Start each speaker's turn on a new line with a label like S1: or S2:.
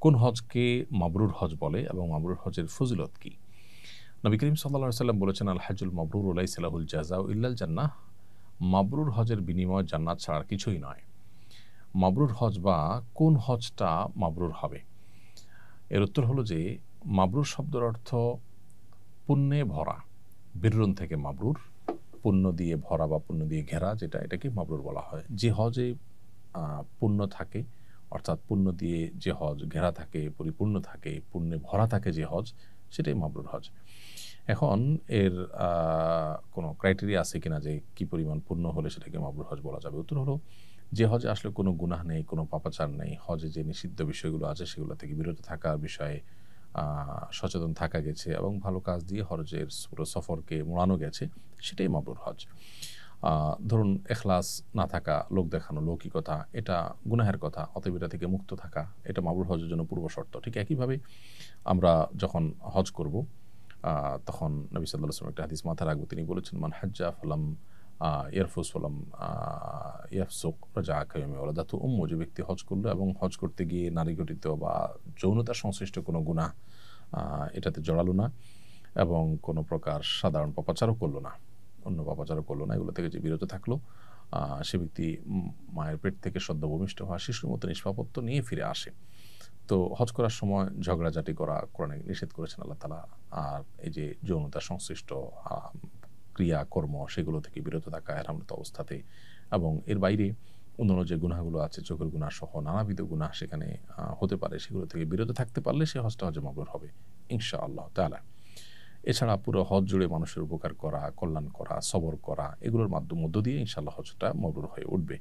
S1: কোন হজকে মাবরুর হজ বলে এবং মাবরুর হজের ফজিলত কি? নবী করিম সাল্লাল্লাহু আলাইহি ওয়াসাল্লাম বলেছেন, আল হাজ্জুল মাবরুর লাইসা লাহুল জাযাউ ইল্লাল জান্নাহ। মাবরুর হজের বিনিময় জান্নাত ছাড়া আর কিছুই নয়। মাবরুর হজ বা কোন হজটা মাবরুর হবে? এর উত্তর হলো যে মাবরুর শব্দের অর্থ পুণ্যে ভরা। বিররুন থেকে মাবরুর, পুণ্য দিয়ে ভরা বা পুণ্য দিয়ে ঘেরা, এটাকে মাবরুর বলা হয়। যে হজে পুণ্য থাকে, অর্থাৎ পুণ্য দিয়ে যে হজ ঘেরা থাকে, পরিপূর্ণ থাকে, পুণ্যে ভরা থাকে যে হজ, সেটাই মাবরুর হজ। এখন এর কোনো ক্রাইটেরিয়া আছে কিনা যে কি পরিমাণ পুণ্য হলে সেটাকে মাবরুর হজ বলা যাবে? উত্তর হলো, যে হজে আসলে কোনো গুনাহ নেই, কোনো পাপাচার নেই, হজে যে নিষিদ্ধ বিষয়গুলো আছে সেগুলো থেকে বিরত থাকার বিষয়ে সচেতন থাকা গেছে এবং ভালো কাজ দিয়ে হজের পুরো সফরকে মোড়ানো গেছে, সেটাই মাবরুর হজ। ধরুন এখলাস না থাকা, লোক দেখানো, লৌকিকতা, এটা গুনাহের কথা, অতএব এটা থেকে মুক্ত থাকা, এটা মাবরুর হজের জন্য পূর্ব শর্ত। ঠিক একইভাবে আমরা যখন হজ করব, তখন নবী সাল্লাল্লাহু আলাইহি ওয়াসাল্লাম একটা হাদিস মাথায় রাখবো। তিনি বলেছেন, মান হাজ্জা ফালাম ইয়ারফুস ওয়ালাম ইয়াফসুক রাজাআ কায়ৌমি ওয়ালাদাতহু উম্মুহু। যে ব্যক্তি হজ করলো এবং হজ করতে গিয়ে নারী ঘটিত বা যৌনতার সংশ্লিষ্ট কোনো গুনাহ এটাতে জড়ালো না এবং কোনো প্রকার সাধারণ পাপাচারও করলো না, অন্য পাপাচারও করলো না, এগুলো থেকে যে বিরত থাকলো, সে ব্যক্তি মায়ের পেট থেকে সদ্য ভূমিষ্ঠ হওয়া শিশুর মতো নিষ্পাপত্ব নিয়ে ফিরে আসে। তো হজ করার সময় ঝগড়াঝাটি করা কোরআনে নিষেধ করেছেন আল্লাহ তাআলা। আর এই যে যৌনতা সংশ্লিষ্ট ক্রিয়া কর্ম, সেগুলো থেকে বিরত থাকা এহরামরত অবস্থাতে, এবং এর বাইরে অন্যান্য যে গুনাহগুলো আছে, চোখের গুনাহ সহ নানাবিধ গুনাহ সেখানে হতে পারে, সেগুলো থেকে বিরত থাকতে পারলে সে হজটা হজে মাবরুর হবে ইনশাআল্লাহ তাআলা। এছাড়া পুরো হজ জুড়ে মানুষের উপকার করা, কল্যাণ করা, সবর করা, এগুলোর মধ্য দিয়ে ইনশাআল্লাহ হজটা মাবরুর হয়ে উঠবে।